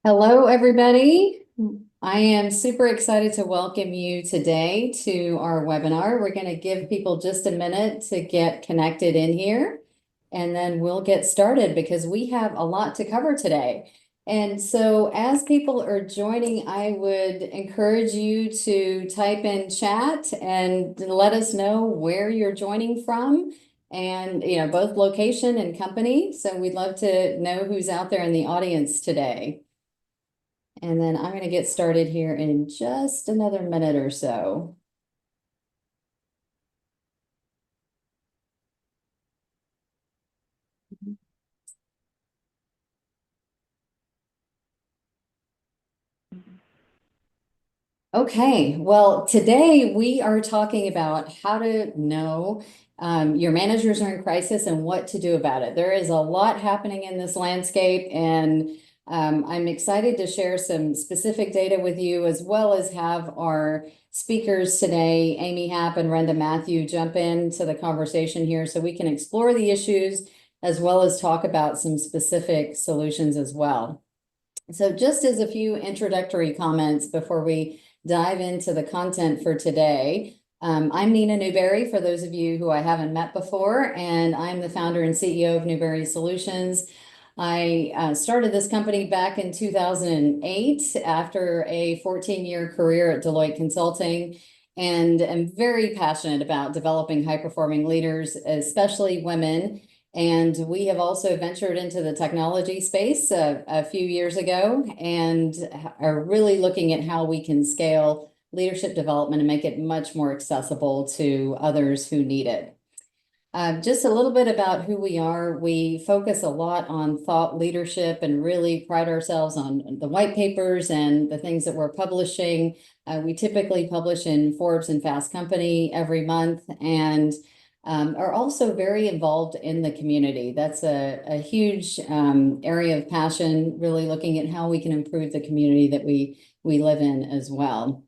Hello, everybody. I am super excited to welcome you today to our webinar. We're going to give people just a minute to get connected in here, and then we'll get started because we have a lot to cover today. And so as people are joining, I would encourage you to type in chat and let us know where you're joining from and, both location and company. So we'd love to know who's out there in the audience today. And then I'm going to get started here in just another minute or so. Okay, well, today we are talking about how to know your managers are in crisis and what to do about it. There is a lot happening in this landscape, and I'm excited to share some specific data with you, as well as have our speakers today, Amy Happ and Renda Mathew, jump into the conversation here so we can explore the issues as well as talk about some specific solutions as well. So just as a few introductory comments before we dive into the content for today. I'm Neena Newberry, for those of you who I haven't met before, and I'm the founder and CEO of Newberry Solutions. I started this company back in 2008 after a 14-year career at Deloitte Consulting, and am very passionate about developing high-performing leaders, especially women. And we have also ventured into the technology space a few years ago and are really looking at how we can scale leadership development and make it much more accessible to others who need it. Just a little bit about who we are. We focus a lot on thought leadership and really pride ourselves on the white papers and the things that we're publishing. We typically publish in Forbes and Fast Company every month, and are also very involved in the community. That's a huge area of passion, really looking at how we can improve the community that we live in as well.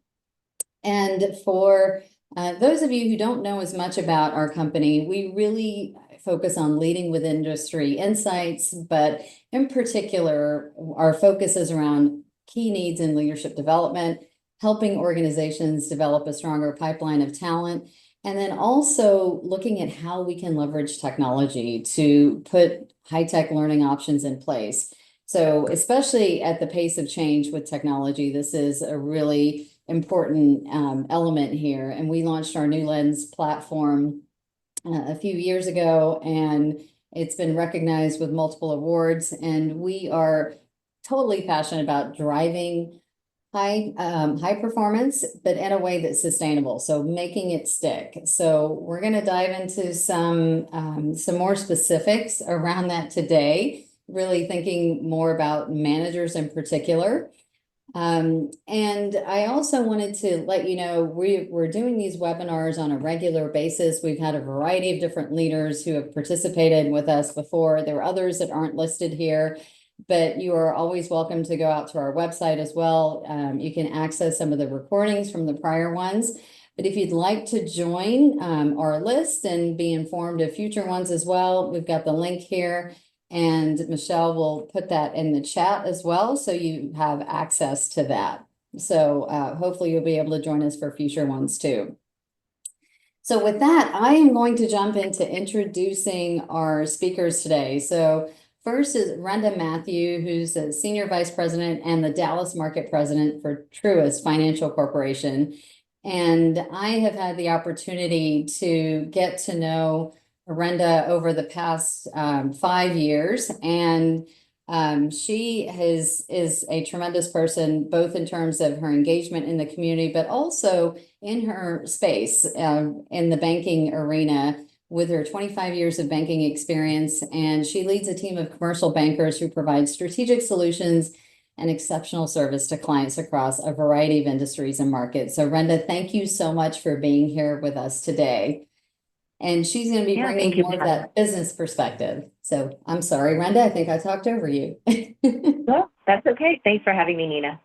And for those of you who don't know as much about our company, we really focus on leading with industry insights, but in particular, our focus is around key needs in leadership development, helping organizations develop a stronger pipeline of talent, and then also looking at how we can leverage technology to put high-tech learning options in place. So especially at the pace of change with technology, this is a really important element here. And we launched our New Lens platform a few years ago, and it's been recognized with multiple awards. And we are totally passionate about driving high performance, but in a way that's sustainable. So making it stick. So we're going to dive into some more specifics around that today, really thinking more about managers in particular. And I also wanted to let you know, we're doing these webinars on a regular basis. We've had a variety of different leaders who have participated with us before. There are others that aren't listed here, but you are always welcome to go out to our website as well. You can access some of the recordings from the prior ones. But if you'd like to join our list and be informed of future ones as well, we've got the link here. And Michelle will put that in the chat as well, so you have access to that. So hopefully you'll be able to join us for future ones too. So with that, I am going to jump into introducing our speakers today. So first is Renda Mathew, who's the Senior Vice President and the Dallas Market President for Truist Financial Corporation. And I have had the opportunity to get to know Renda over the past 5 years, and she is a tremendous person, both in terms of her engagement in the community, but also in her space in the banking arena with her 25 years of banking experience. And she leads a team of commercial bankers who provide strategic solutions and exceptional service to clients across a variety of industries and markets. So Renda, thank you so much for being here with us today. And she's going to be bringing more of that business perspective. So I'm sorry, Renda, I think I talked over you. Well, that's okay. Thanks for having me, Neena.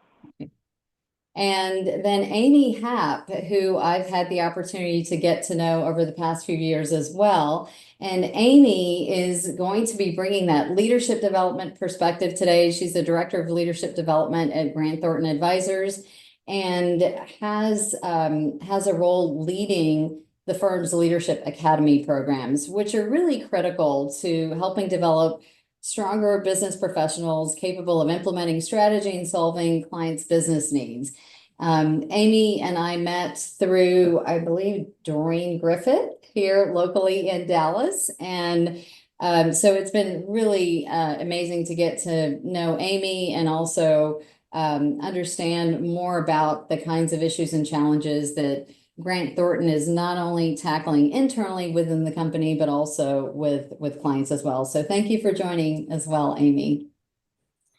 And then Amy Happ, who I've had the opportunity to get to know over the past few years as well. And Amy is going to be bringing that leadership development perspective today. She's the Director of Leadership Development at Grant Thornton Advisors and has a role leading the firm's Leadership Academy programs, which are really critical to helping develop stronger business professionals capable of implementing strategy and solving clients' business needs. Amy and I met through, I believe, Doreen Griffith here locally in Dallas. And so it's been really amazing to get to know Amy and also understand more about the kinds of issues and challenges that Grant Thornton is not only tackling internally within the company, but also with clients as well. So thank you for joining as well, Amy.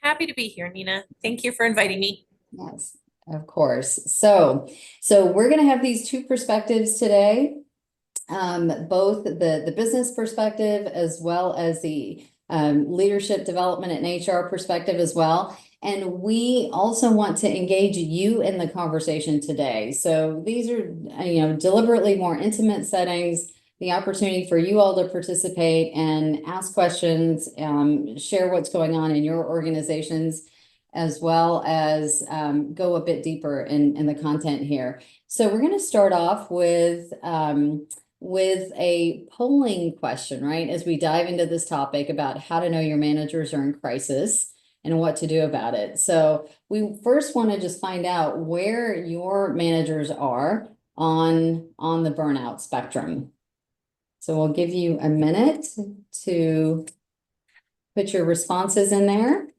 Happy to be here, Neena. Thank you for inviting me. Yes, of course. So we're going to have these two perspectives today, both the business perspective as well as the leadership development and HR perspective as well. And we also want to engage you in the conversation today. So these are, deliberately more intimate settings, the opportunity for you all to participate and ask questions, share what's going on in your organizations, as well as go a bit deeper in the content here. So we're going to start off with a polling question, right? As we dive into this topic about how to know your managers are in crisis and what to do about it. So we first want to just find out where your managers are on the burnout spectrum. So we'll give you a minute to put your responses in there.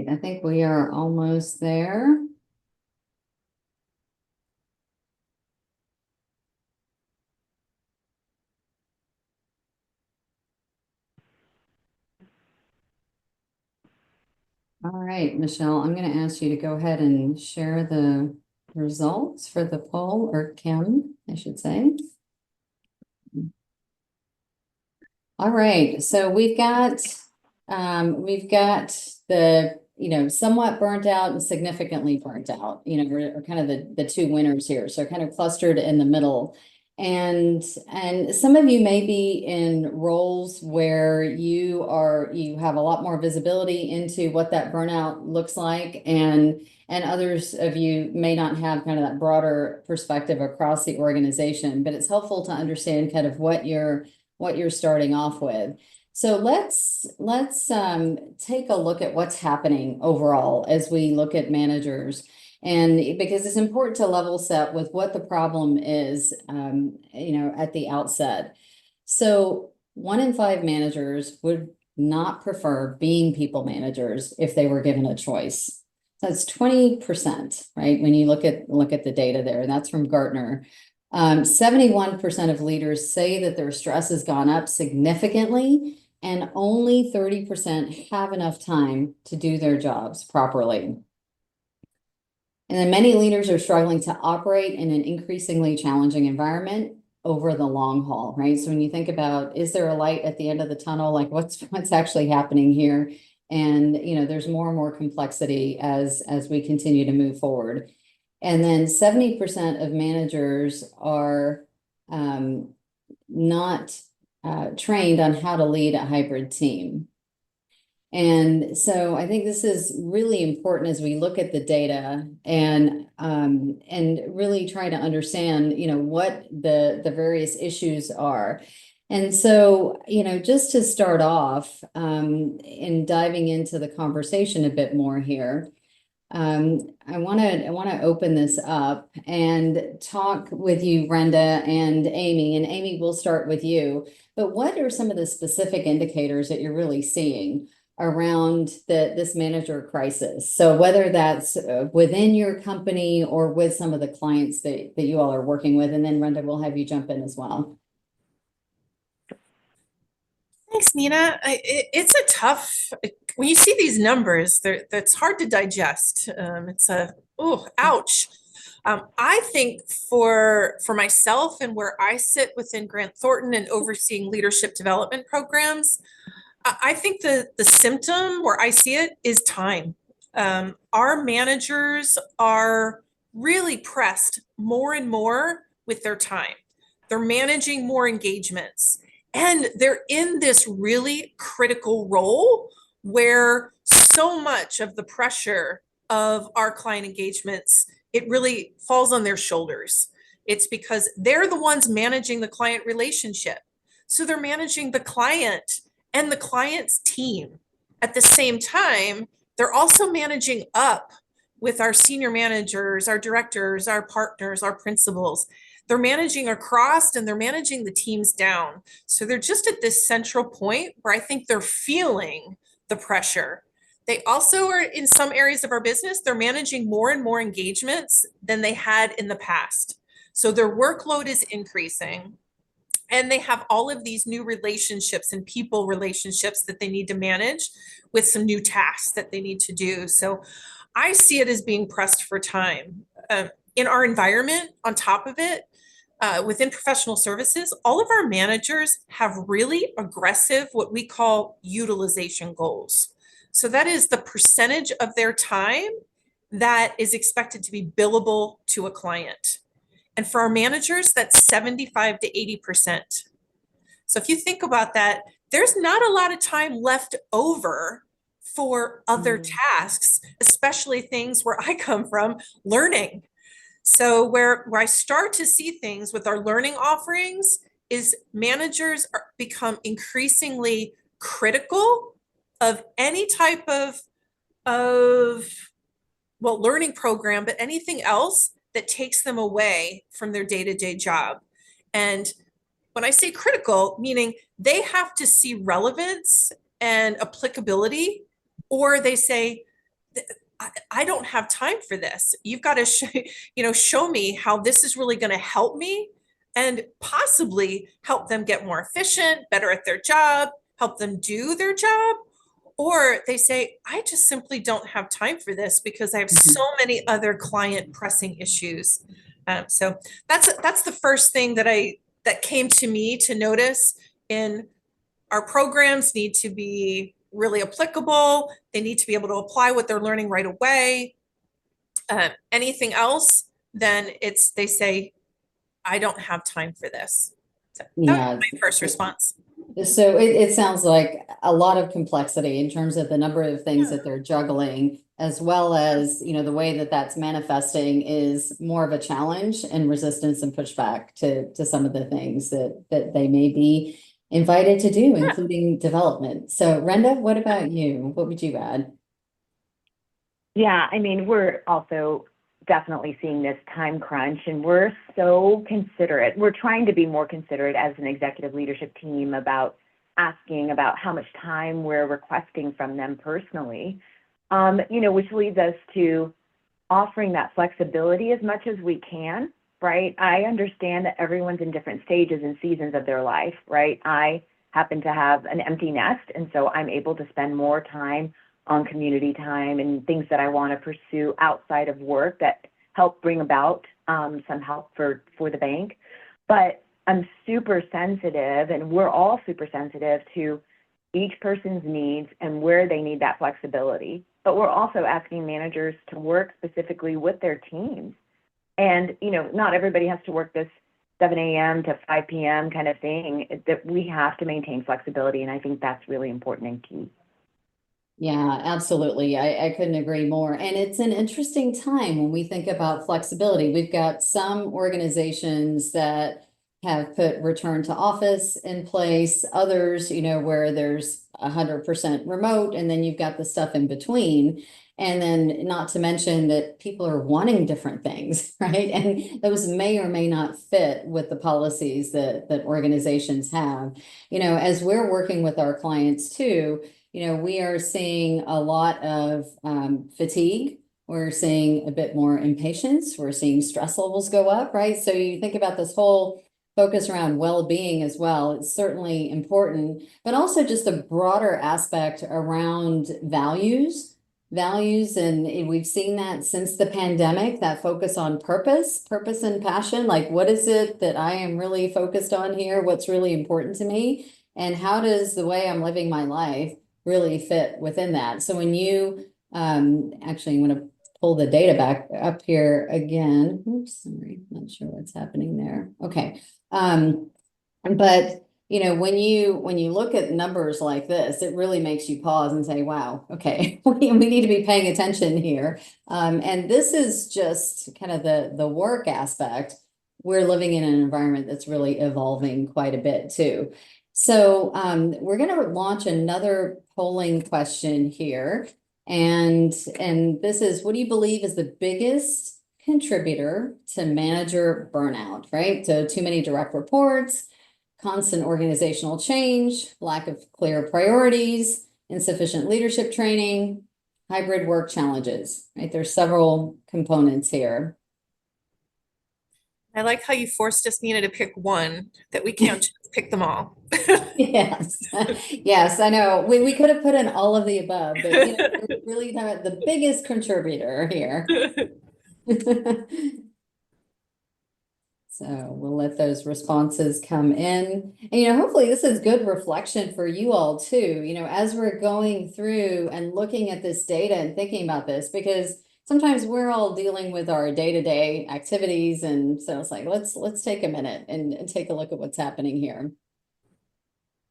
I think we are almost there. All right, Michelle, I'm going to ask you to go ahead and share the results for the poll, or Kim, I should say. All right, so we've got the, somewhat burnt out and significantly burnt out, we're kind of the two winners here. So kind of clustered in the middle. And some of you may be in roles where you have a lot more visibility into what that burnout looks like, and others of you may not have kind of that broader perspective across the organization, but it's helpful to understand kind of what you're starting off with. So let's take a look at what's happening overall as we look at managers. And because it's important to level set with what the problem is, at the outset. So 1 in 5 managers would not prefer being people managers if they were given a choice. That's 20%, right? When you look at the data there, that's from Gartner. 71% of leaders say that their stress has gone up significantly, and only 30% have enough time to do their jobs properly. And then many leaders are struggling to operate in an increasingly challenging environment over the long haul, right? So when you think about, is there a light at the end of the tunnel? Like what's actually happening here? And, there's more and more complexity as we continue to move forward. And then 70% of managers are not trained on how to lead a hybrid team. And so I think this is really important as we look at the data and really try to understand, what the various issues are. And so, just to start off in diving into the conversation a bit more here, I want to open this up and talk with you, Renda and Amy. And Amy, we'll start with you. But what are some of the specific indicators that you're really seeing? around this manager crisis. So whether that's within your company or with some of the clients that you all are working with, and then Renda, we'll have you jump in as well. Thanks, Nina. It's a tough, when you see these numbers, that's hard to digest. Ouch. I think for myself and where I sit within Grant Thornton and overseeing leadership development programs, I think the symptom where I see it is time. Our managers are really pressed more and more with their time. They're managing more engagements, and they're in this really critical role where so much of the pressure of our client engagements, it really falls on their shoulders. It's because they're the ones managing the client relationship. So they're managing the client and the client's team. At the same time, they're also managing up with our senior managers, our directors, our partners, our principals. They're managing across and they're managing the teams down. So they're just at this central point where I think they're feeling the pressure. They also are, in some areas of our business, they're managing more and more engagements than they had in the past. So their workload is increasing. And they have all of these new relationships and people relationships that they need to manage with some new tasks that they need to do. So I see it as being pressed for time. In our environment, on top of it, within professional services, all of our managers have really aggressive, what we call utilization goals. So that is the percentage of their time that is expected to be billable to a client. And for our managers, that's 75 to 80%. So if you think about that, there's not a lot of time left over for other tasks, especially things where I come from, learning. So where I start to see things with our learning offerings is managers become increasingly critical of any type of learning program, but anything else that takes them away from their day-to-day job. And when I say critical, meaning they have to see relevance and applicability, or they say, I don't have time for this. You've got to show me how this is really going to help me and possibly help them get more efficient, better at their job, help them do their job. Or they say, I just simply don't have time for this because I have so many other client pressing issues. So that's the first thing that came to me to notice. In our programs need to be really applicable. They need to be able to apply what they're learning right away. Anything else, then they say, I don't have time for this. So that was my first response. So it sounds like a lot of complexity in terms of the number of things that they're juggling, as well as, the way that that's manifesting is more of a challenge and resistance and pushback to some of the things that they may be invited to do, including development. So Renda, what about you? What would you add? Yeah, I mean, we're also definitely seeing this time crunch, and we're so considerate. We're trying to be more considerate as an executive leadership team about asking about how much time we're requesting from them personally, which leads us to offering that flexibility as much as we can, right? I understand that everyone's in different stages and seasons of their life, right? I happen to have an empty nest, and so I'm able to spend more time on community time and things that I want to pursue outside of work that help bring about some help for the bank. But I'm super sensitive, and we're all super sensitive to each person's needs and where they need that flexibility. But we're also asking managers to work specifically with their teams. And, not everybody has to work this 7 a.m. to 5 p.m. kind of thing, that we have to maintain flexibility. And I think that's really important and key. Yeah, absolutely. I couldn't agree more. And it's an interesting time when we think about flexibility. We've got some organizations that have put return to office in place, others, where there's 100% remote, and then you've got the stuff in between. And then not to mention that people are wanting different things, right? And those may or may not fit with the policies that organizations have. As we're working with our clients too, we are seeing a lot of fatigue. We're seeing a bit more impatience. We're seeing stress levels go up, right? So you think about this whole focus around well-being as well. It's certainly important, but also just a broader aspect around values. And we've seen that since the pandemic, that focus on purpose and passion. Like, what is it that I am really focused on here? What's really important to me? And how does the way I'm living my life really fit within that? So when you, actually, I'm going to pull the data back up here again. Oops, sorry, not sure what's happening there. Okay. But when you look at numbers like this, it really makes you pause and say, wow, okay, we need to be paying attention here. And this is just kind of the work aspect. We're living in an environment that's really evolving quite a bit too. So we're going to launch another polling question here. And this is, what do you believe is the biggest contributor to manager burnout, right? So too many direct reports, constant organizational change, lack of clear priorities, insufficient leadership training, hybrid work challenges, right? There's several components here. I like how you forced us, Neena, to pick one, that we can't just pick them all. Yes, yes, I know. We could have put in all of the above, but we're really the biggest contributor here. So we'll let those responses come in. And, hopefully this is good reflection for you all too, as we're going through and looking at this data and thinking about this, because sometimes we're all dealing with our day-to-day activities. And so it's like, let's take a minute and take a look at what's happening here.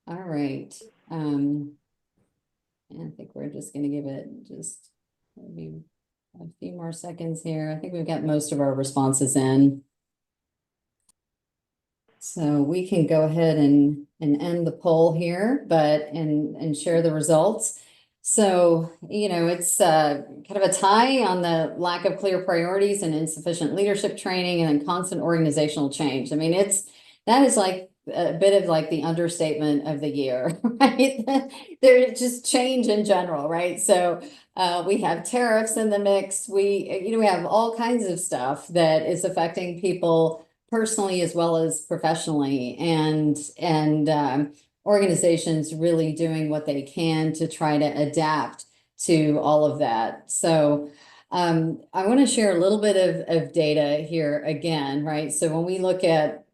All right. And I think we're just going to give it just maybe a few more seconds here. I think we've got most of our responses in. So we can go ahead and end the poll here, and share the results. So, it's kind of a tie on the lack of clear priorities and insufficient leadership training and then constant organizational change. I mean, that is like a bit of like the understatement of the year, right? There's just change in general, right? So we have tariffs in the mix. We have all kinds of stuff that is affecting people personally as well as professionally, and organizations really doing what they can to try to adapt to all of that. So I want to share a little bit of data here again, right? So when we look at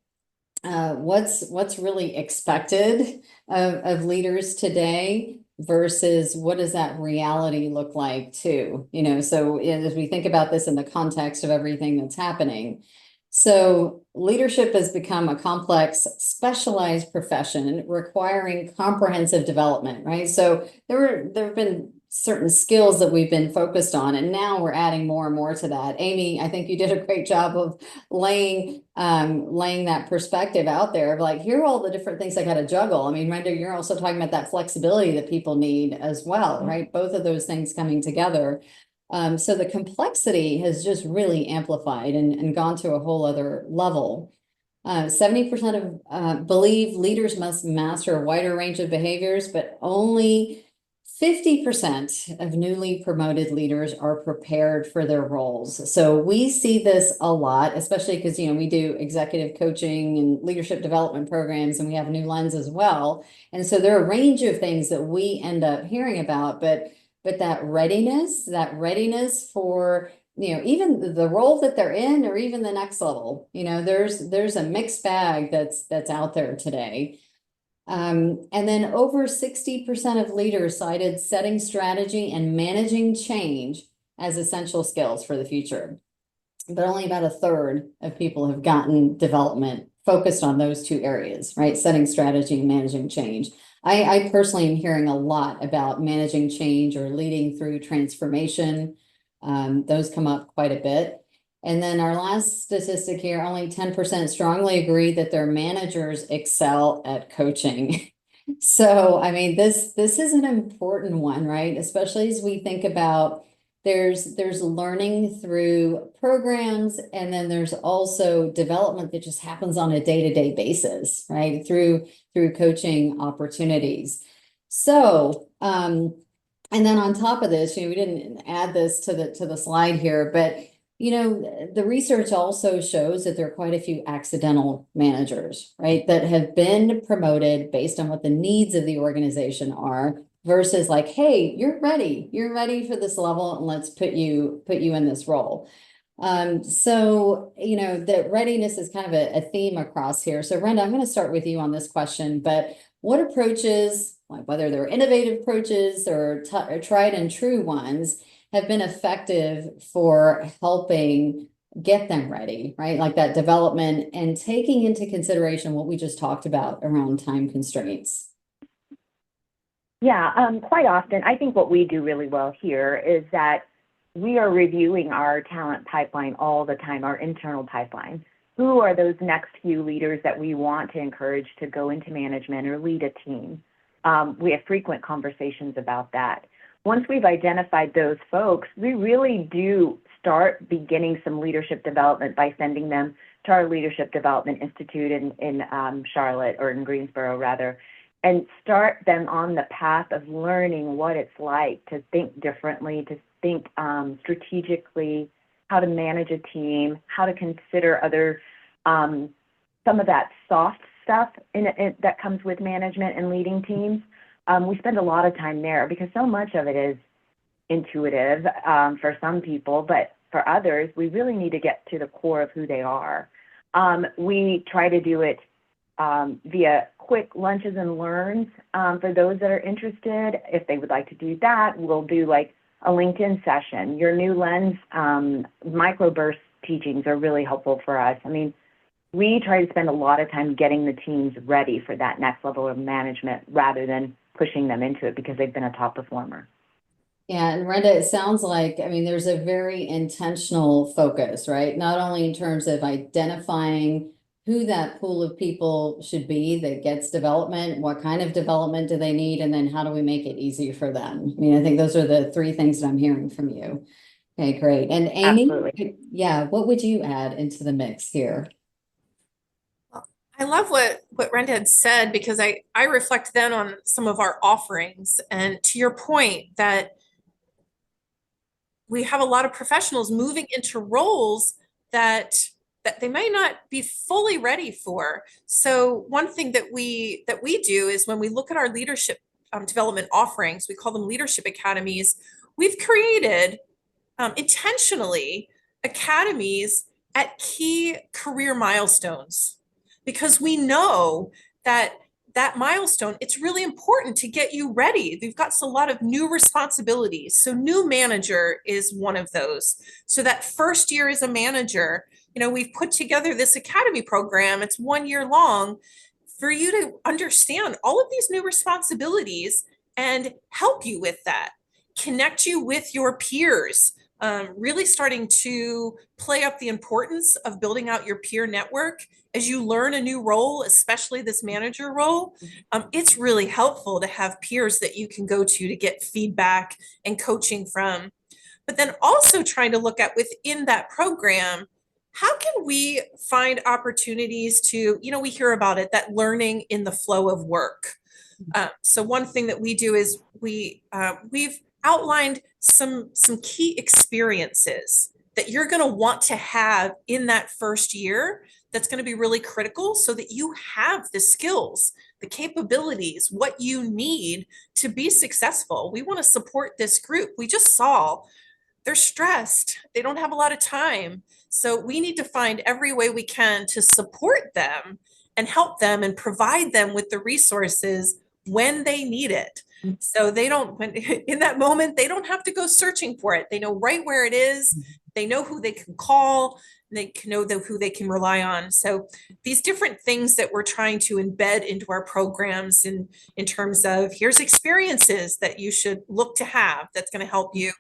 what's really expected of leaders today versus what does that reality look like too, so as we think about this in the context of everything that's happening. So leadership has become a complex, specialized profession requiring comprehensive development, right? So there have been certain skills that we've been focused on, and now we're adding more and more to that. Amy, I think you did a great job of laying that perspective out there of like, here are all the different things I got to juggle. I mean, Renda, you're also talking about that flexibility that people need as well, right? Both of those things coming together. So the complexity has just really amplified and gone to a whole other level. 70% of believe leaders must master a wider range of behaviors, but only 50% of newly promoted leaders are prepared for their roles. So we see this a lot, especially because, we do executive coaching and leadership development programs, and we have a new lens as well. And so there are a range of things that we end up hearing about, but that readiness for, even the role that they're in, or even the next level, there's a mixed bag that's out there today. And then over 60% of leaders cited setting strategy and managing change as essential skills for the future. But only about a third of people have gotten development focused on those two areas, right? Setting strategy and managing change. I personally am hearing a lot about managing change or leading through transformation. Those come up quite a bit. And then our last statistic here, only 10% strongly agree that their managers excel at coaching. So, I mean, this is an important one, right? Especially as we think about there's learning through programs, and then there's also development that just happens on a day-to-day basis, right? Through coaching opportunities. So, and then on top of this, we didn't add this to the slide here, but the research also shows that there are quite a few accidental managers, right, that have been promoted based on what the needs of the organization are versus like, hey, you're ready for this level, and let's put you in this role. So, that readiness is kind of a theme across here. So Renda, I'm going to start with you on this question, but what approaches, like whether they're innovative approaches or tried and true ones, have been effective for helping get them ready, right? Like that development and taking into consideration what we just talked about around time constraints. Yeah, quite often, I think what we do really well here is that we are reviewing our talent pipeline all the time, our internal pipeline. Who are those next few leaders that we want to encourage to go into management or lead a team? We have frequent conversations about that. Once we've identified those folks, we really do start beginning some leadership development by sending them to our Leadership Development Institute in Charlotte, or in Greensboro rather, and start them on the path of learning what it's like to think differently, to think strategically, how to manage a team, how to consider other, some of that soft stuff that comes with management and leading teams. We spend a lot of time there because so much of it is intuitive for some people, but for others, we really need to get to the core of who they are. We try to do it via quick lunches and learns for those that are interested. If they would like to do that, we'll do like a LinkedIn session. Your new lens microburst teachings are really helpful for us. I mean, we try to spend a lot of time getting the teams ready for that next level of management rather than pushing them into it because they've been a top performer. Yeah, and Renda, it sounds like, there's a very intentional focus, right? Not only in terms of identifying who that pool of people should be that gets development, what kind of development do they need, and then how do we make it easy for them? I think those are the three things that I'm hearing from you. Okay, great. And Amy, Absolutely. yeah, what would you add into the mix here? I love what Renda had said, because I reflect then on some of our offerings, and to your point that we have a lot of professionals moving into roles that they might not be fully ready for. So one thing that we do is when we look at our leadership development offerings, we call them leadership academies. We've created intentionally academies at key career milestones, because we know that milestone, it's really important to get you ready. They've got a lot of new responsibilities. So new manager is one of those. So that first year as a manager, we've put together this academy program. It's 1 year long for you to understand all of these new responsibilities and help you with that. Connect you with your peers, really starting to play up the importance of building out your peer network as you learn a new role, especially this manager role. It's really helpful to have peers that you can go to get feedback and coaching from. But then also trying to look at within that program, how can we find opportunities to, we hear about it, that learning in the flow of work. So one thing that we do is we've outlined some key experiences that you're going to want to have in that first year that's going to be really critical, so that you have the skills, the capabilities, what you need to be successful. We want to support this group. We just saw they're stressed. They don't have a lot of time. So we need to find every way we can to support them and help them and provide them with the resources when they need it. So they don't, in that moment, they don't have to go searching for it. They know right where it is. They know who they can call. They can know who they can rely on. So these different things that we're trying to embed into our programs in terms of, here's experiences that you should look to have that's going to help you.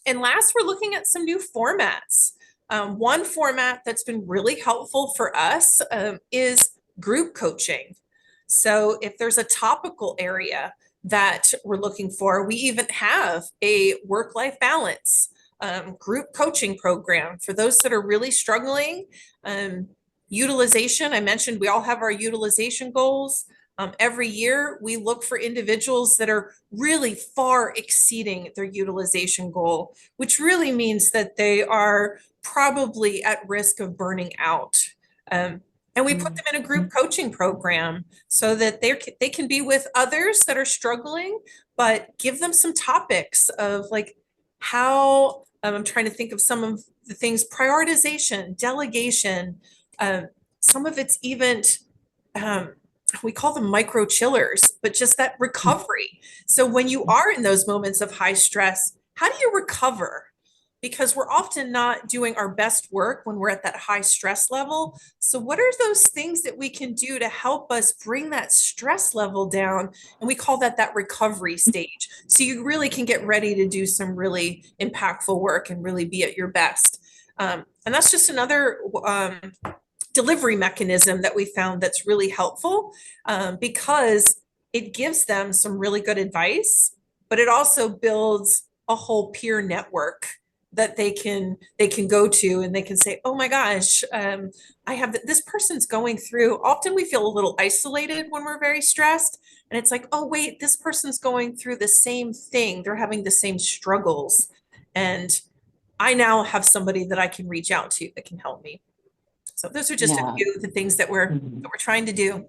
And last, we're looking at some new formats. One format that's been really helpful for us is group coaching. So if there's a topical area that we're looking for, we even have a work-life balance group coaching program for those that are really struggling. Utilization, I mentioned we all have our utilization goals. Every year, we look for individuals that are really far exceeding their utilization goal, which really means that they are probably at risk of burning out. And we put them in a group coaching program so that they can be with others that are struggling, but give them some topics of like how I'm trying to think of some of the things: prioritization, delegation. Some of it's even we call them micro chillers, but just that recovery. So when you are in those moments of high stress, how do you recover? Because we're often not doing our best work when we're at that high stress level. So what are those things that we can do to help us bring that stress level down? And we call that recovery stage. So you really can get ready to do some really impactful work and really be at your best. And that's just another delivery mechanism that we found that's really helpful, because it gives them some really good advice, but it also builds a whole peer network that they can go to, and they can say, oh my gosh, I have this person's going through. Often we feel a little isolated when we're very stressed, and it's like, oh wait, this person's going through the same thing. They're having the same struggles, and I now have somebody that I can reach out to that can help me. So those are just a Yeah. few of the things that we're trying to do.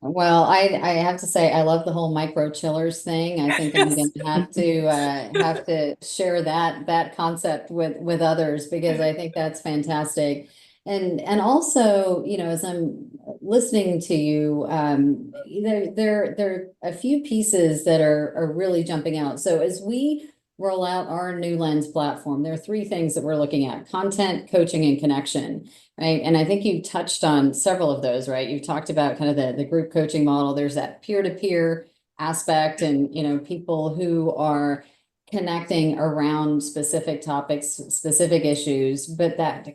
Well, I have to say I love the whole micro chillers thing. I think I'm Yes. gonna have to share that concept with others, because I think that's fantastic. And also, you know, as I'm listening to you, there are a few pieces that are really jumping out. So as we roll out our new Lens platform, there are three things that we're looking at: content, coaching, and connection. Right. And I think you touched on several of those, right? You've talked about kind of the group coaching model. There's that peer-to-peer aspect, and, you know, people who are connecting around specific topics, specific issues, but that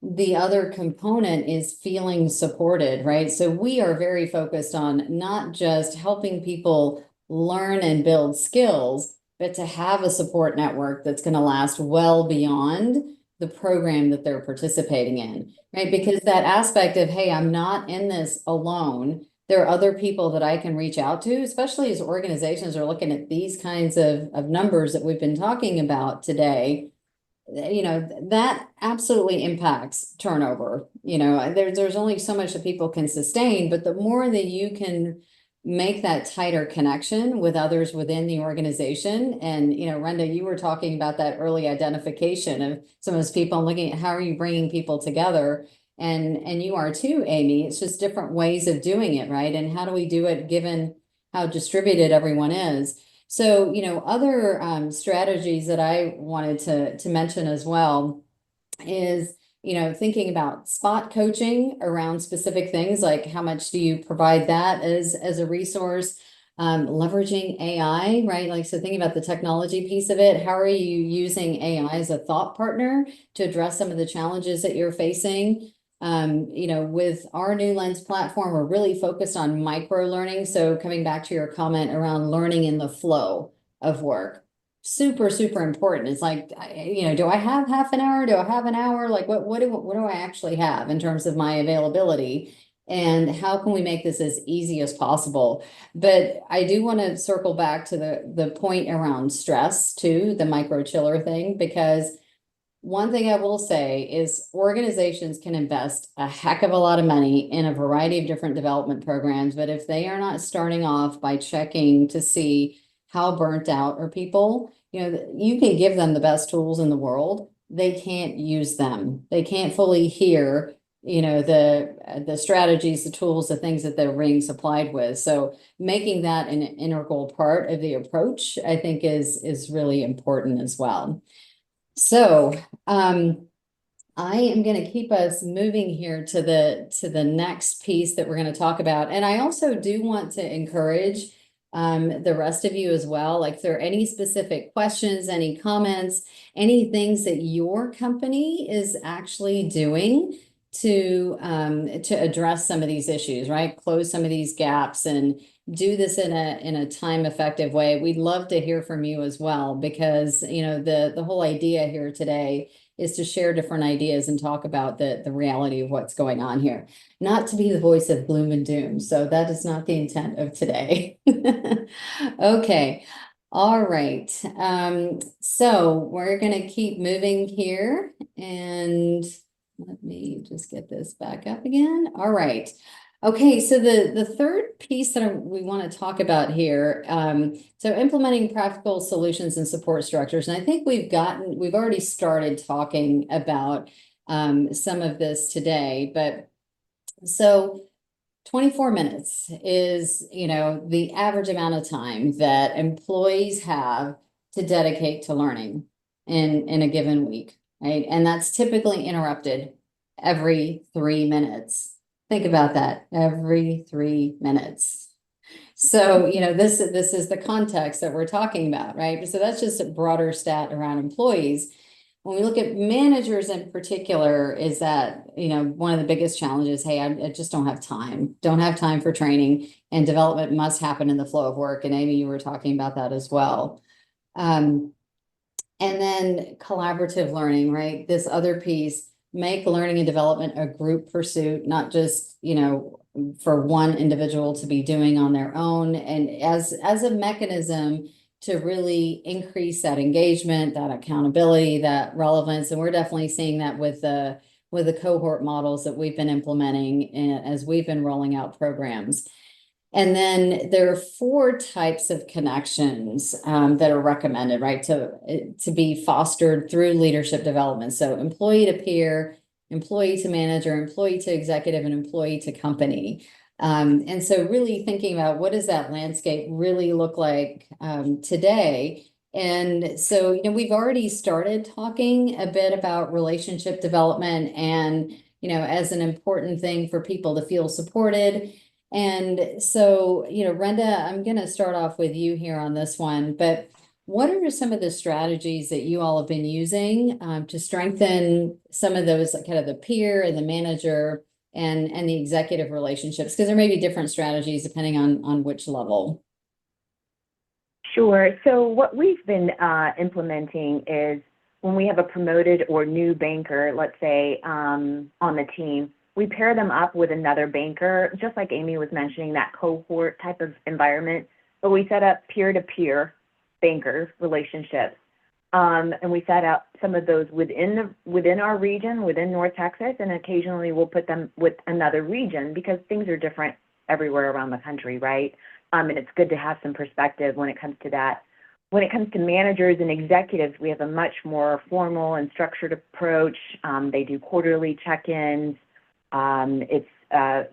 the other component is feeling supported, right? So we are very focused on not just helping people learn and build skills, but to have a support network that's going to last well beyond the program that they're participating in, right? Because that aspect of, hey, I'm not in this alone. There are other people that I can reach out to, especially as organizations are looking at these kinds of numbers that we've been talking about today. You know, that absolutely impacts turnover. You know, there's only so much that people can sustain, but the more that you can make that tighter connection with others within the organization. And, you know, Renda, you were talking about that early identification of some of those people and looking at how are you bringing people together. And you are too, Amy. It's just different ways of doing it, right? And how do we do it given how distributed everyone is? So, you know, other strategies that I wanted to mention as well is, you know, thinking about spot coaching around specific things, like how much do you provide that as a resource, leveraging AI, right? Like, so thinking about the technology piece of it, how are you using AI as a thought partner to address some of the challenges that you're facing? You know, with our new Lens platform, we're really focused on micro learning. So coming back to your comment around learning in the flow of work, super, super important. It's like, you know, do I have half an hour? Do I have an hour? Like, what do I actually have in terms of my availability? And how can we make this as easy as possible? But I do want to circle back to the point around stress too, the micro chiller thing, because one thing I will say is organizations can invest a heck of a lot of money in a variety of different development programs, but if they are not starting off by checking to see how burnt out are people, you know, you can give them the best tools in the world. They can't use them. They can't fully hear, you know, the strategies, the tools, the things that they're being supplied with. So making that an integral part of the approach, I think is really important as well. So I am going to keep us moving here to the next piece that we're going to talk about. And I also do want to encourage the rest of you as well. Like, if there are any specific questions, any comments, any things that your company is actually doing to address some of these issues, right? Close some of these gaps and do this in a time effective way. We'd love to hear from you as well, because, you know, the whole idea here today is to share different ideas and talk about the reality of what's going on here. Not to be the voice of gloom and doom. So that is not the intent of today. Okay. All right. So we're going to keep moving here, and let me just get this back up again. All right. Okay, so the third piece that we want to talk about here, so implementing practical solutions and support structures. And I think we've already started talking about some of this today, but so 24 minutes is, the average amount of time that employees have to dedicate to learning in a given week, right? And that's typically interrupted every 3 minutes. Think about that, every 3 minutes. So, this is the context that we're talking about, right? So that's just a broader stat around employees. When we look at managers in particular, is that, one of the biggest challenges, hey, I just don't have time for training, and development must happen in the flow of work. And Amy, you were talking about that as well. And then collaborative learning, right? This other piece, make learning and development a group pursuit, not just, for one individual to be doing on their own. And as a mechanism to really increase that engagement, that accountability, that relevance. And we're definitely seeing that with the cohort models that we've been implementing as we've been rolling out programs. And then there are 4 types of connections that are recommended, right, to be fostered through leadership development. So employee to peer, employee to manager, employee to executive, and employee to company. And so really thinking about what does that landscape really look like today. And so, we've already started talking a bit about relationship development and, as an important thing for people to feel supported. And so, Renda, I'm going to start off with you here on this one, but what are some of the strategies that you all have been using to strengthen some of those, kind of the peer and the manager and the executive relationships? Because there may be different strategies depending on which level. Sure. So what we've been implementing is when we have a promoted or new banker, let's say on the team, we pair them up with another banker, just like Amy was mentioning, that cohort type of environment. But we set up peer-to-peer banker relationships. And we set up some of those within our region, within North Texas, and occasionally we'll put them with another region because things are different everywhere around the country, right? And it's good to have some perspective when it comes to that. When it comes to managers and executives, we have a much more formal and structured approach. They do quarterly check-ins. It's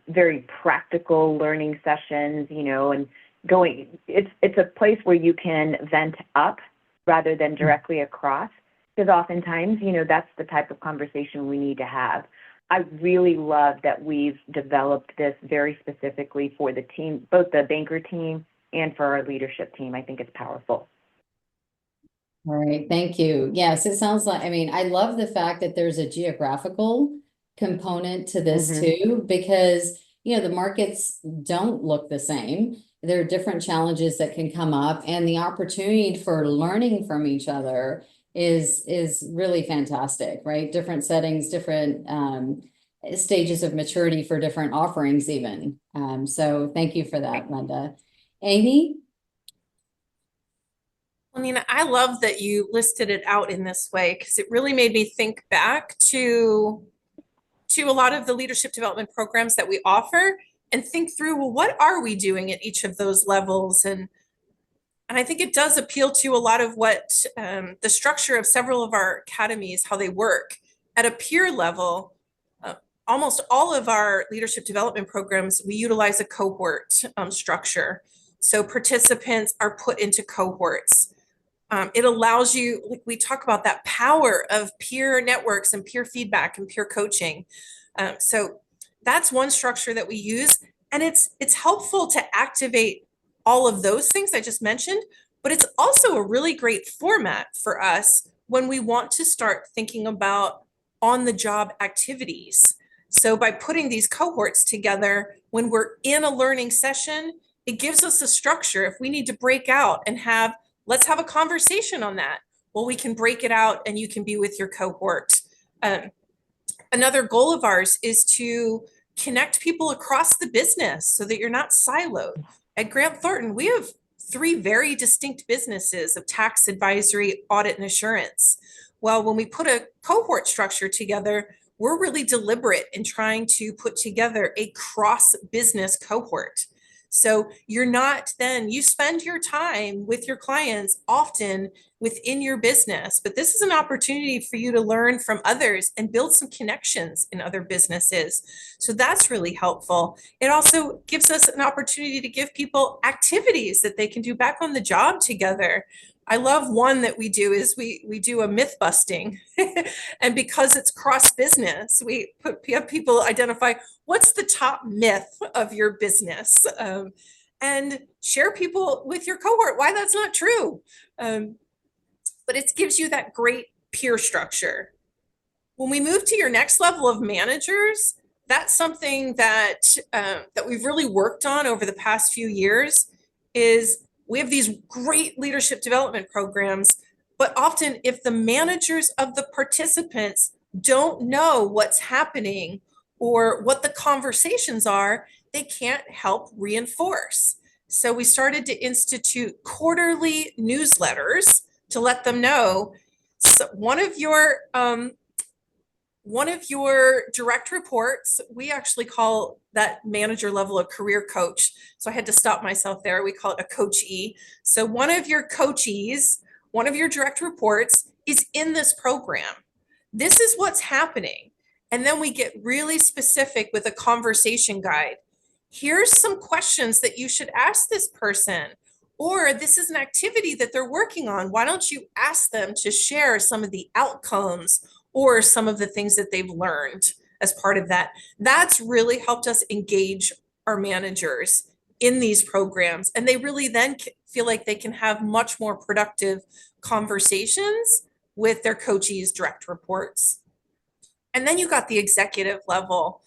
very practical learning sessions, and it's a place where you can vent up rather than directly across, because oftentimes, that's the type of conversation we need to have. I really love that we've developed this very specifically for the team, both the banker team and for our leadership team. I think it's powerful. All right, thank you. Yes, it sounds like, I love the fact that there's a geographical component to this too, because, the markets don't look the same. There are different challenges that can come up, and the opportunity for learning from each other is really fantastic, right? Different settings, different stages of maturity for different offerings even. So thank you for that, Renda. Amy? Well, Neena, I love that you listed it out in this way because it really made me think back to a lot of the leadership development programs that we offer and think through, well, what are we doing at each of those levels? And I think it does appeal to a lot of what the structure of several of our academies, how they work. At a peer level, almost all of our leadership development programs, we utilize a cohort structure. So participants are put into cohorts. It allows you, like we talk about that power of peer networks and peer feedback and peer coaching. So that's one structure that we use. And it's helpful to activate all of those things I just mentioned, but it's also a really great format for us when we want to start thinking about on-the-job activities. So by putting these cohorts together, when we're in a learning session, it gives us a structure. If we need to break out and let's have a conversation on that. Well, we can break it out and you can be with your cohort. Another goal of ours is to connect people across the business so that you're not siloed. At Grant Thornton, we have 3 very distinct businesses of tax, advisory, audit, and assurance. Well, when we put a cohort structure together, we're really deliberate in trying to put together a cross-business cohort. So you're not then, you spend your time with your clients often within your business, but this is an opportunity for you to learn from others and build some connections in other businesses. So that's really helpful. It also gives us an opportunity to give people activities that they can do back on the job together. I love one that we do is we do a myth busting. And because it's cross business, we have people identify what's the top myth of your business, and share people with your cohort why that's not true. But it gives you that great peer structure. When we move to your next level of managers, that's something that that we've really worked on over the past few years. Is we have these great leadership development programs, but often if the managers of the participants don't know what's happening or what the conversations are, they can't help reinforce. So we started to institute quarterly newsletters to let them know. So one of your direct reports, we actually call that manager level a career coach. So I had to stop myself there. We call it a coachee. So one of your coachees, one of your direct reports is in this program. This is what's happening. And then we get really specific with a conversation guide. Here's some questions that you should ask this person, or this is an activity that they're working on. Why don't you ask them to share some of the outcomes or some of the things that they've learned as part of that? That's really helped us engage our managers in these programs. And they really then feel like they can have much more productive conversations with their coachees' direct reports. And then you got the executive level.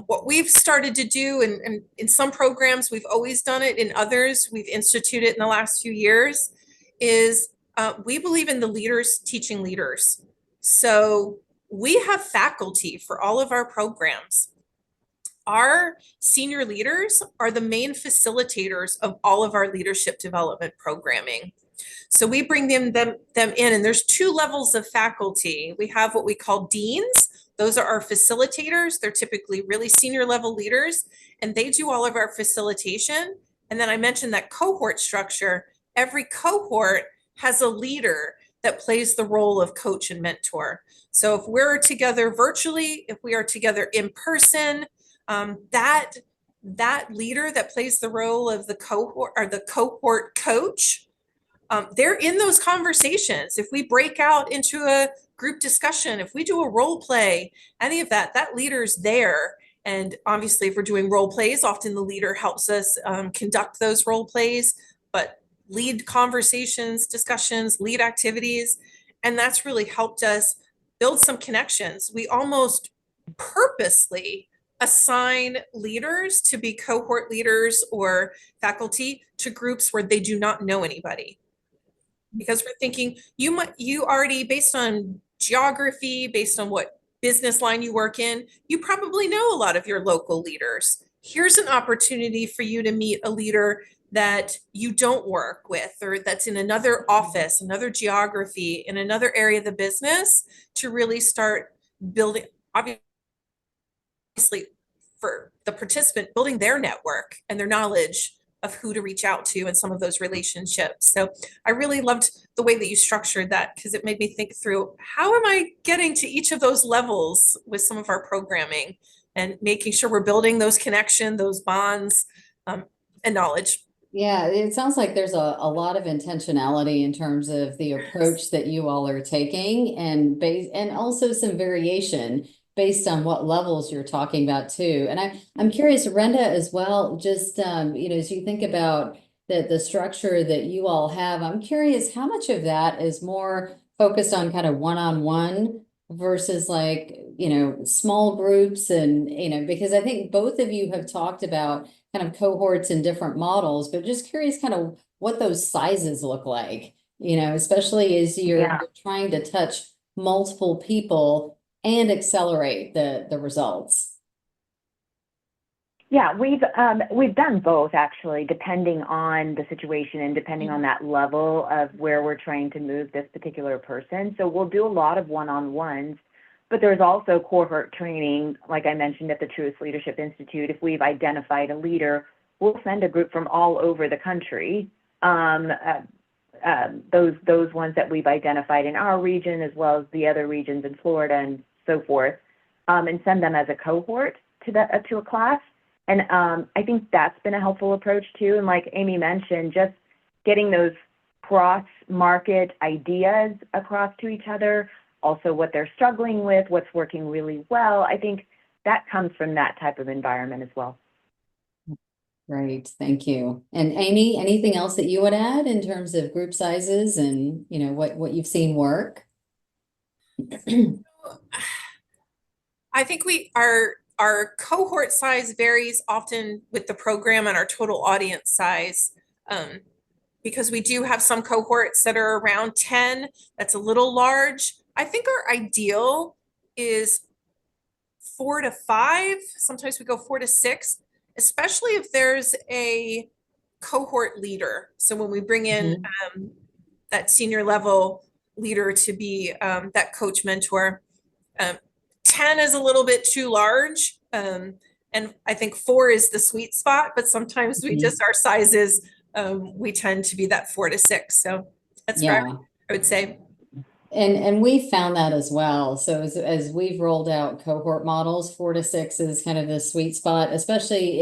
What we've started to do, and in some programs, we've always done it, in others, we've instituted it in the last few years, is we believe in the leaders teaching leaders. So we have faculty for all of our programs. Our senior leaders are the main facilitators of all of our leadership development programming. So we bring them in, and there's 2 levels of faculty. We have what we call deans. Those are our facilitators. They're typically really senior level leaders, and they do all of our facilitation. And then I mentioned that cohort structure. Every cohort has a leader that plays the role of coach and mentor. So if we're together virtually, if we are together in person, that leader that plays the role of the cohort or the cohort coach, they're in those conversations. If we break out into a group discussion, if we do a role play, any of that, that leader's there. And obviously, if we're doing role plays, often the leader helps us conduct those role plays, but lead conversations, discussions, lead activities. And that's really helped us build some connections. We almost purposely assign leaders to be cohort leaders or faculty to groups where they do not know anybody. Because we're thinking you already, based on geography, based on what business line you work in, you probably know a lot of your local leaders. Here's an opportunity for you to meet a leader that you don't work with, or that's in another office, another geography, in another area of the business, to really start building, obviously for the participant, building their network and their knowledge of who to reach out to and some of those relationships. So I really loved the way that you structured that, because it made me think through, how am I getting to each of those levels with some of our programming and making sure we're building those connections, those bonds, and knowledge. Yeah, it sounds like there's a lot of intentionality in terms of the approach that you all are taking, and also some variation based on what levels you're talking about too. And I'm curious, Renda, as well, just as you think about the structure that you all have, I'm curious how much of that is more focused on kind of one-on-one versus like, small groups, and, because I think both of you have talked about kind of cohorts and different models, but just curious kind of what those sizes look like, especially as you're trying to touch multiple people. and accelerate the results? Yeah, we've done both actually, depending on the situation and depending on that level of where we're trying to move this particular person. So we'll do a lot of one-on-ones, but there's also cohort training, like I mentioned at the Truist Leadership Institute. If we've identified a leader, we'll send a group from all over the country, those ones that we've identified in our region, as well as the other regions in Florida and so forth, and send them as a cohort to a class. And I think that's been a helpful approach too. And like Amy mentioned, just getting those cross-market ideas across to each other, also what they're struggling with, what's working really well. I think that comes from that type of environment as well. Great, thank you. And Amy, anything else that you would add in terms of group sizes and, you know, what you've seen work? I think our cohort size varies often with the program and our total audience size, because we do have some cohorts that are around 10. That's a little large. I think our ideal is 4 to 5. Sometimes we go 4 to 6, especially if there's a cohort leader. So when we bring in that senior level leader to be that coach mentor, 10 is a little bit too large. And I think 4 is the sweet spot, but sometimes we just, our sizes, we tend to be that 4 to 6. So that's where I would say. And we found that as well. So as we've rolled out cohort models, 4 to 6 is kind of the sweet spot, especially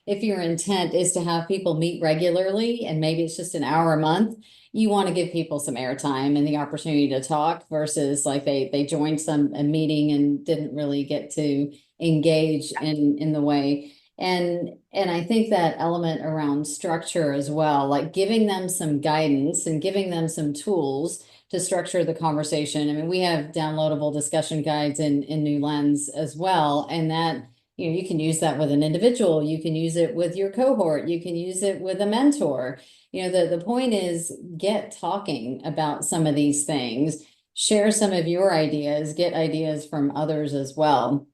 if your intent is to have people meet regularly and maybe it's just an hour a month. You want to give people some airtime and the opportunity to talk versus like they joined a meeting and didn't really get to engage in the way. And I think that element around structure as well, like giving them some guidance and giving them some tools to structure the conversation. I mean, we have downloadable discussion guides in New Lens as well. And that, you know, you can use that with an individual, you can use it with your cohort, you can use it with a mentor. You know, the point is get talking about some of these things, share some of your ideas, get ideas from others as well,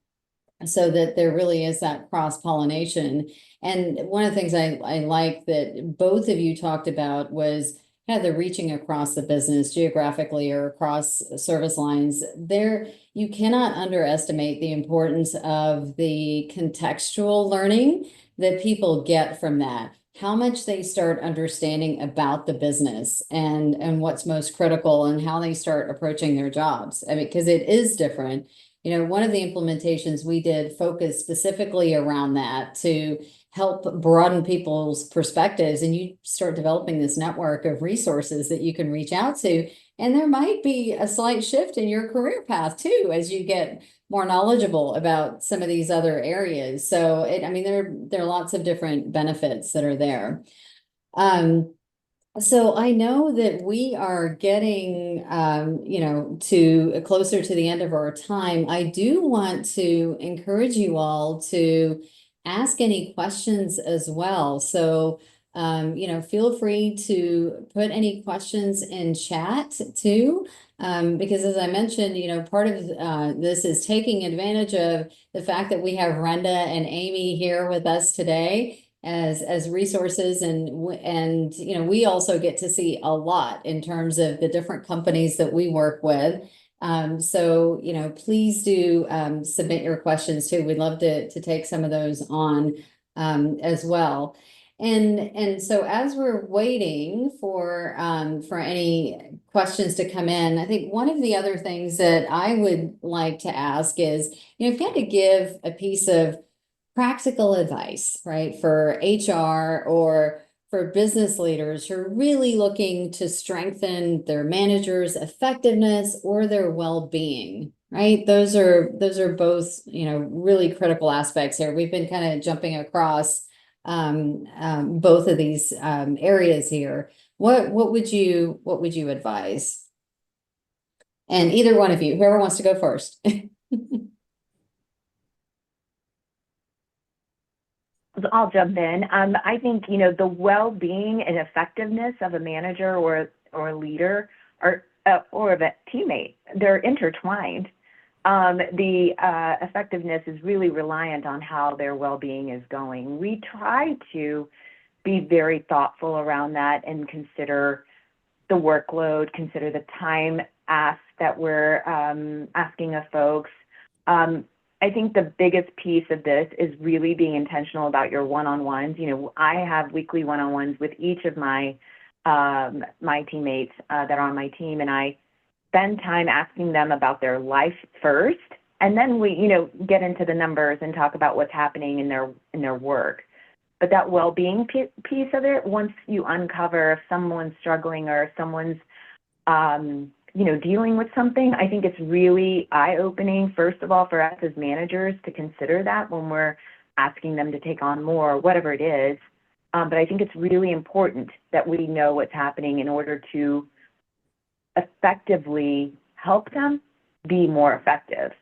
so that there really is that cross-pollination. And one of the things I like that both of you talked about was kind of the reaching across the business geographically or across service lines. There, you cannot underestimate the importance of the contextual learning that people get from that. How much they start understanding about the business and what's most critical and how they start approaching their jobs. I mean, because it is different. You know, one of the implementations we did focused specifically around that to help broaden people's perspectives, and you start developing this network of resources that you can reach out to. And there might be a slight shift in your career path too, as you get more knowledgeable about some of these other areas. So I mean, there are lots of different benefits that are there. So I know that we are getting, you know, to closer to the end of our time. I do want to encourage you all to ask any questions as well. So, you know, feel free to put any questions in chat too, because as I mentioned, you know, part of this is taking advantage of the fact that we have Renda and Amy here with us today as resources, and you know, we also get to see a lot in terms of the different companies that we work with. So, you know, please do submit your questions too. We'd love to take some of those on as well. And so as we're waiting for any questions to come in, I think one of the other things that I would like to ask is, you know, if you had to give a piece of practical advice, right, for HR or for business leaders who are really looking to strengthen their managers' effectiveness or their well-being, right? Those are both, you know, really critical aspects here. We've been kind of jumping across both of these areas here. What would you advise? And either one of you, whoever wants to go first. I'll jump in. I think, you know, the well-being and effectiveness of a manager or a leader or of a teammate, they're intertwined. the effectiveness is really reliant on how their well-being is going. We try to be very thoughtful around that and consider the workload, consider the time asked that we're asking of folks. I think the biggest piece of this is really being intentional about your one-on-ones. You know, I have weekly one-on-ones with each of my my teammates that are on my team, and I spend time asking them about their life first, and then we, you know, get into the numbers and talk about what's happening in their work. But that well-being piece of it, once you uncover if someone's struggling or if someone's you know, dealing with something, I think it's really eye-opening, first of all, for us as managers to consider that when we're asking them to take on more, whatever it is. But I think it's really important that we know what's happening in order to effectively help them be more effective.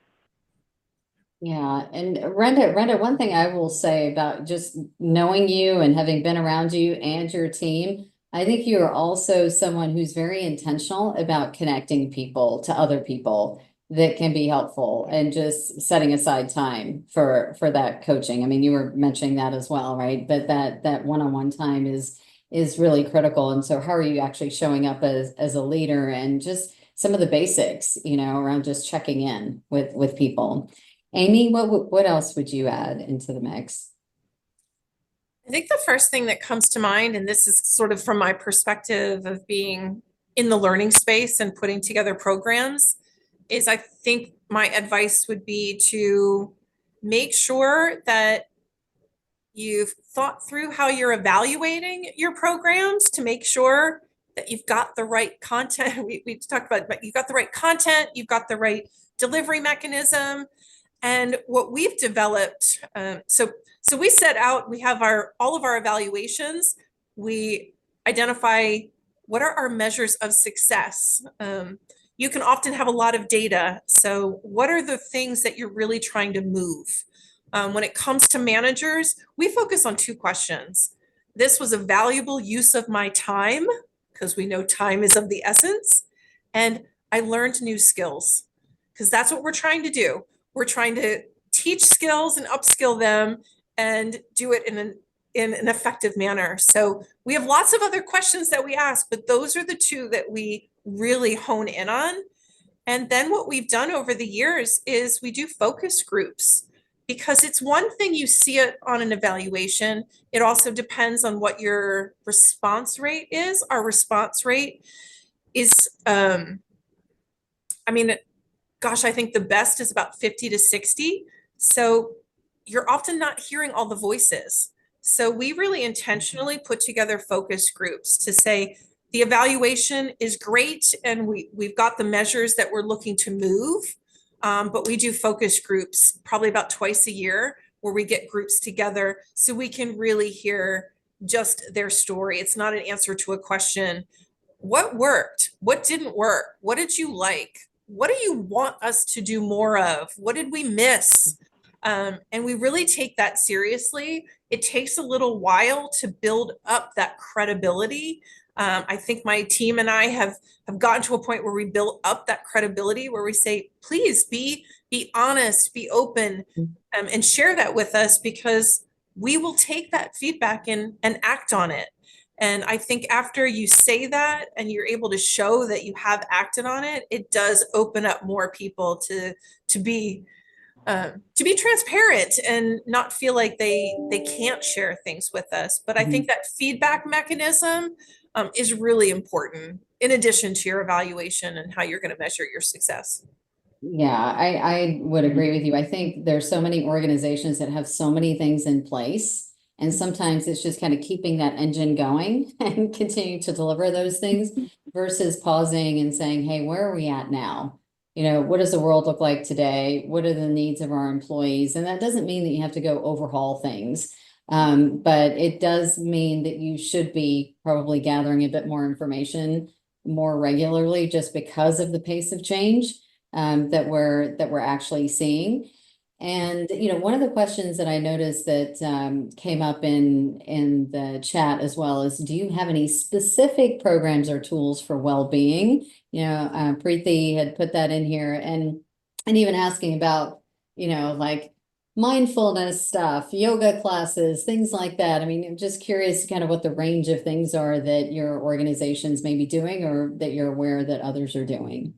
Yeah, and Renda, one thing I will say about just knowing you and having been around you and your team, I think you are also someone who's very intentional about connecting people to other people that can be helpful and just setting aside time for that coaching. I mean, you were mentioning that as well, right? But that one-on-one time is really critical. And so how are you actually showing up as a leader, and just some of the basics, you know, around just checking in with people. Amy, what else would you add into the mix? I think the first thing that comes to mind, and this is sort of from my perspective of being in the learning space and putting together programs, is I think my advice would be to make sure that you've thought through how you're evaluating your programs to make sure that you've got the right content. We talked about, but you've got the right content, you've got the right delivery mechanism. And what we've developed, so we set out, we have all of our evaluations. We identify what are our measures of success. You can often have a lot of data. So what are the things that you're really trying to move? When it comes to managers, we focus on two questions. This was a valuable use of my time, because we know time is of the essence. And I learned new skills, because that's what we're trying to do. We're trying to teach skills and upskill them and do it in an effective manner. So we have lots of other questions that we ask, but those are the two that we really hone in on. And then what we've done over the years is we do focus groups, because it's one thing you see it on an evaluation. It also depends on what your response rate is. Our response rate is, I think the best is about 50 to 60. So you're often not hearing all the voices. So we really intentionally put together focus groups to say the evaluation is great and we've got the measures that we're looking to move, but we do focus groups probably about twice a year where we get groups together so we can really hear just their story. It's not an answer to a question. What worked? What didn't work? What did you like? What do you want us to do more of? What did we miss? And we really take that seriously. It takes a little while to build up that credibility. I think my team and I have gotten to a point where we build up that credibility, where we say, please be honest, be open, and share that with us, because we will take that feedback and act on it. And I think after you say that and you're able to show that you have acted on it, it does open up more people to be transparent and not feel like they can't share things with us. But I think that feedback mechanism is really important, in addition to your evaluation and how you're going to measure your success. Yeah, I would agree with you. I think there's so many organizations that have so many things in place, and sometimes it's just kind of keeping that engine going and continuing to deliver those things versus pausing and saying, hey, where are we at now? You know, what does the world look like today? What are the needs of our employees? And that doesn't mean that you have to go overhaul things. But it does mean that you should be probably gathering a bit more information more regularly, just because of the pace of change that we're actually seeing. And, you know, one of the questions that I noticed that came up in the chat as well is, do you have any specific programs or tools for well-being? You know, Preeti had put that in here. And and even asking about, like mindfulness stuff, yoga classes, things like that. I mean, I'm just curious kind of what the range of things are that your organizations may be doing or that you're aware that others are doing.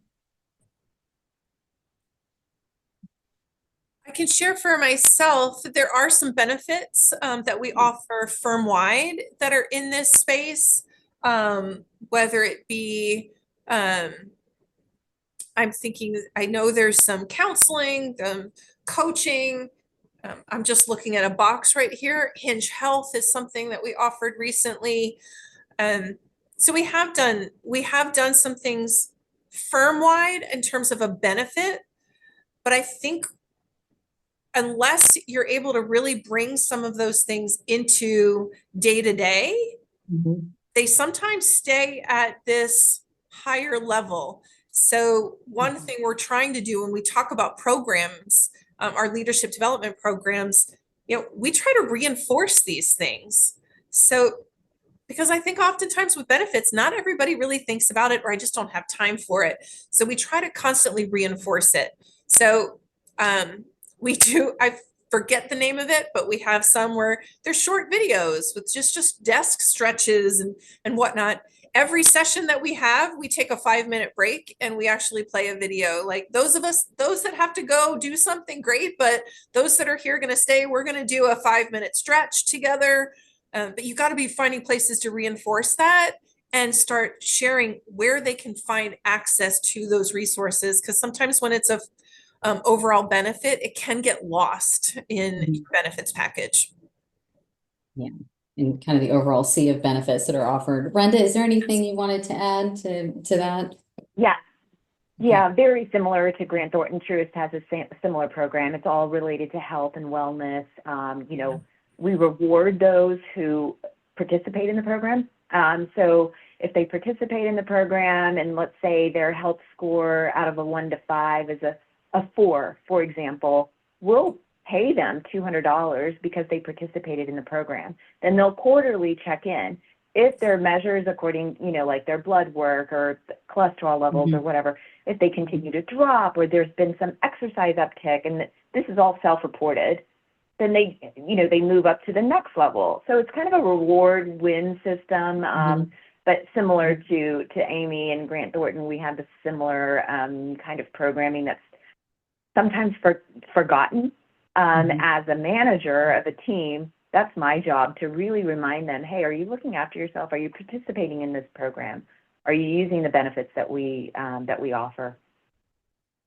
I can share for myself that there are some benefits that we offer firm-wide that are in this space, whether it be, I'm thinking, I know there's some counseling, coaching. I'm just looking at a box right here. Hinge Health is something that we offered recently. So we have done some things firm-wide in terms of a benefit, but I think unless you're able to really bring some of those things into day to day, they sometimes stay at this higher level. So one thing we're trying to do when we talk about programs, our leadership development programs, we try to reinforce these things. So because I think oftentimes with benefits, not everybody really thinks about it, or I just don't have time for it. So we try to constantly reinforce it. So we do, I forget the name of it, but we have some where there's short videos with just desk stretches and whatnot. Every session that we have, we take a 5-minute break and we actually play a video. Like those that have to go do something, great, but those that are here going to stay, we're going to do a 5-minute stretch together. But you got to be finding places to reinforce that and start sharing where they can find access to those resources. Because sometimes when it's a overall benefit, it can get lost in your benefits package. Yeah, and kind of the overall sea of benefits that are offered. Renda, is there anything you wanted to add to that? Yeah, very similar to Grant Thornton. Truist has a similar program. It's all related to health and wellness. We reward those who participate in the program. So if they participate in the program and let's say their health score out of a 1 to 5 is a 4, for example, we'll pay them $200 because they participated in the program. Then they'll quarterly check in. If their measures according, like their blood work or cholesterol levels or whatever, if they continue to drop or there's been some exercise uptick, and this is all self-reported, then they move up to the next level. So it's kind of a reward win system, but similar to Amy and Grant Thornton, we have a similar kind of programming that's sometimes forgotten. As a manager of a team, that's my job to really remind them, hey, are you looking after yourself? Are you participating in this program? Are you using the benefits that we offer?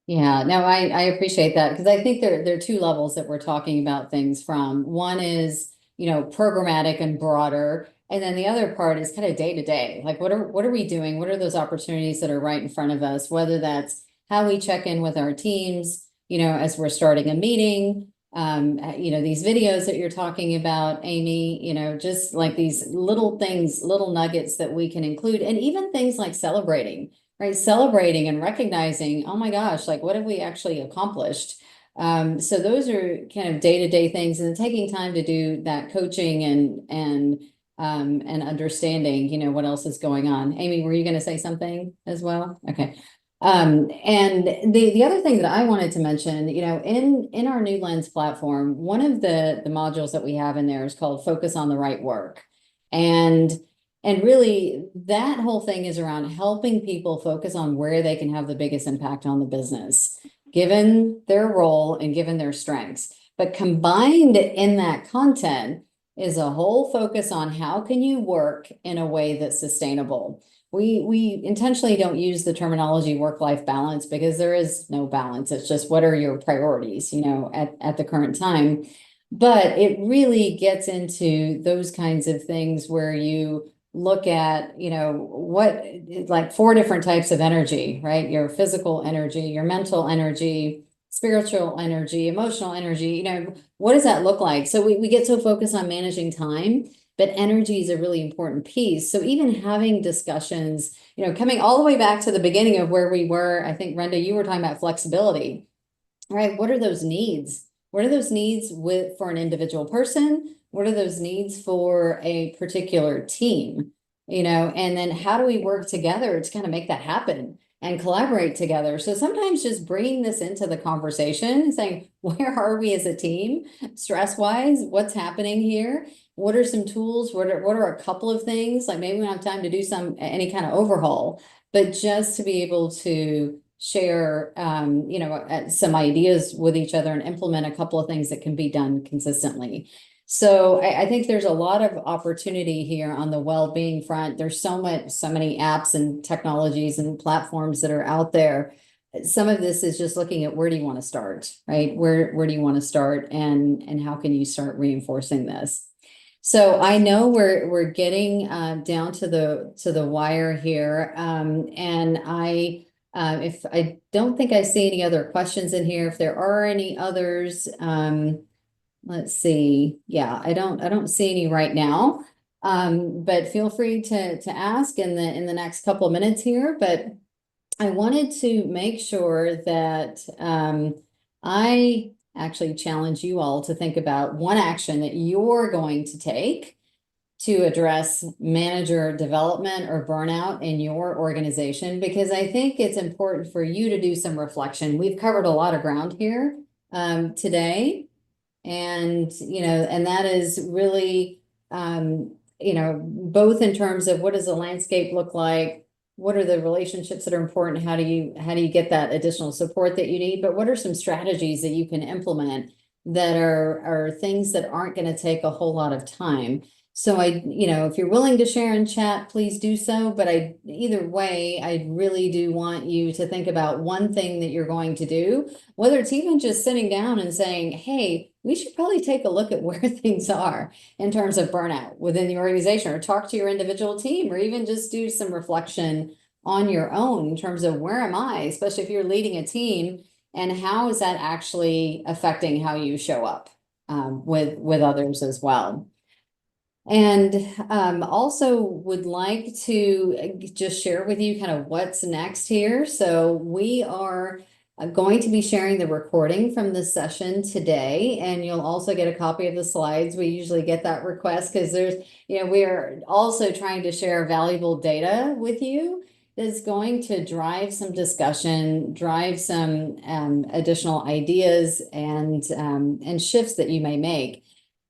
Yeah, no, I appreciate that because I think there are two levels that we're talking about things from. One is, programmatic and broader. And then the other part is kind of day to day. Like what are we doing? What are those opportunities that are right in front of us? Whether that's how we check in with our teams, as we're starting a meeting, these videos that you're talking about, Amy, just like these little things, little nuggets that we can include, and even things like celebrating. Right, celebrating and recognizing, oh my gosh, like what have we actually accomplished? So those are kind of day-to-day things, and taking time to do that coaching and understanding, what else is going on. Amy, were you going to say something as well? Okay. And the other thing that I wanted to mention, in our New Lens platform, one of the modules that we have in there is called Focus on the Right Work. And really, that whole thing is around helping people focus on where they can have the biggest impact on the business, given their role and given their strengths. But combined in that content is a whole focus on how can you work in a way that's sustainable. We intentionally don't use the terminology work-life balance because there is no balance. It's just what are your priorities, at the current time. But it really gets into those kinds of things where you look at, what, like 4 different types of energy, right? Your physical energy, your mental energy, spiritual energy, emotional energy, what does that look like? So we get so focused on managing time, but energy is a really important piece. So even having discussions, coming all the way back to the beginning of where we were, I think, Renda, you were talking about flexibility, right? What are those needs? What are those needs for an individual person? What are those needs for a particular team? And then how do we work together to kind of make that happen? and collaborate together. So sometimes just bringing this into the conversation and saying, where are we as a team, stress-wise? What's happening here? What are some tools? What are a couple of things? Like maybe we don't have time to do any kind of overhaul, but just to be able to share, some ideas with each other and implement a couple of things that can be done consistently. So I think there's a lot of opportunity here on the well-being front. There's so many apps and technologies and platforms that are out there. Some of this is just looking at where do you want to start, right? Where do you want to start, and how can you start reinforcing this? So I know we're getting down to the wire here, and if I don't think I see any other questions in here. If there are any others, let's see. Yeah, I don't see any right now. But feel free to ask in the next couple of minutes here. But I wanted to make sure that I actually challenge you all to think about one action that you're going to take to address manager development or burnout in your organization, because I think it's important for you to do some reflection. We've covered a lot of ground here today. And, and that is really, both in terms of what does the landscape look like? What are the relationships that are important? How do you get that additional support that you need? But what are some strategies that you can implement that are things that aren't going to take a whole lot of time? So if you're willing to share in chat, please do so. But either way, I really do want you to think about one thing that you're going to do, whether it's even just sitting down and saying, hey, we should probably take a look at where things are in terms of burnout within the organization, or talk to your individual team, or even just do some reflection on your own in terms of where am I, especially if you're leading a team, and how is that actually affecting how you show up with others as well. And also would like to just share with you kind of what's next here. So we are going to be sharing the recording from this session today, and you'll also get a copy of the slides. We usually get that request because we are also trying to share valuable data with you that's going to drive some discussion, drive some additional ideas and shifts that you may make.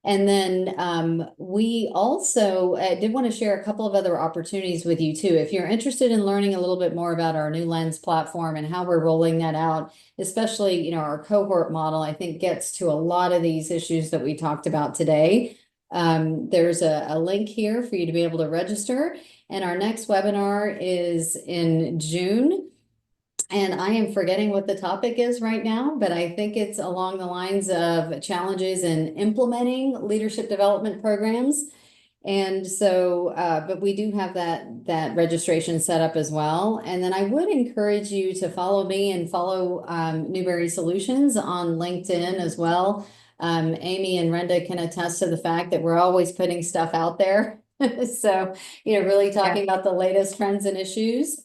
And then we also did want to share a couple of other opportunities with you too. If you're interested in learning a little bit more about our New Lens platform and how we're rolling that out, especially, our cohort model, I think gets to a lot of these issues that we talked about today. There's a link here for you to be able to register. And our next webinar is in June. And I am forgetting what the topic is right now, but I think it's along the lines of challenges in implementing leadership development programs. And so, but we do have that registration set up as well. And then I would encourage you to follow me and follow Newberry Solutions on LinkedIn as well. Amy and Renda can attest to the fact that we're always putting stuff out there. So, really talking about the latest trends and issues.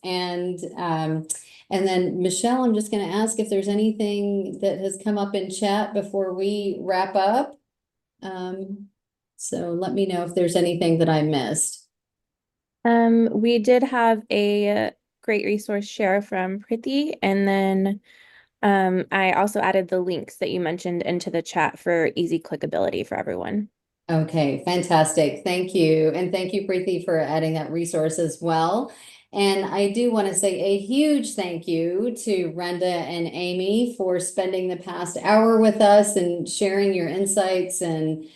And then, Michelle, I'm just going to ask if there's anything that has come up in chat before we wrap up. So let me know if there's anything that I missed. We did have a great resource share from Priti, and then I also added the links that you mentioned into the chat for easy clickability for everyone. Okay, fantastic. Thank you. And thank you, Preeti, for adding that resource as well. And I do want to say a huge thank you to Renda and Amy for spending the past hour with us and sharing your insights and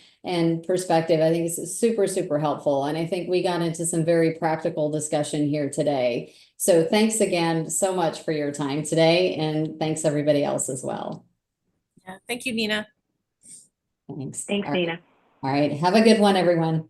perspective. I think it's super, super helpful. And I think we got into some very practical discussion here today. So thanks again so much for your time today. And thanks everybody else as well. Yeah, thank you, Neena. Thanks. Thanks, Neena. All right. Have a good one, everyone.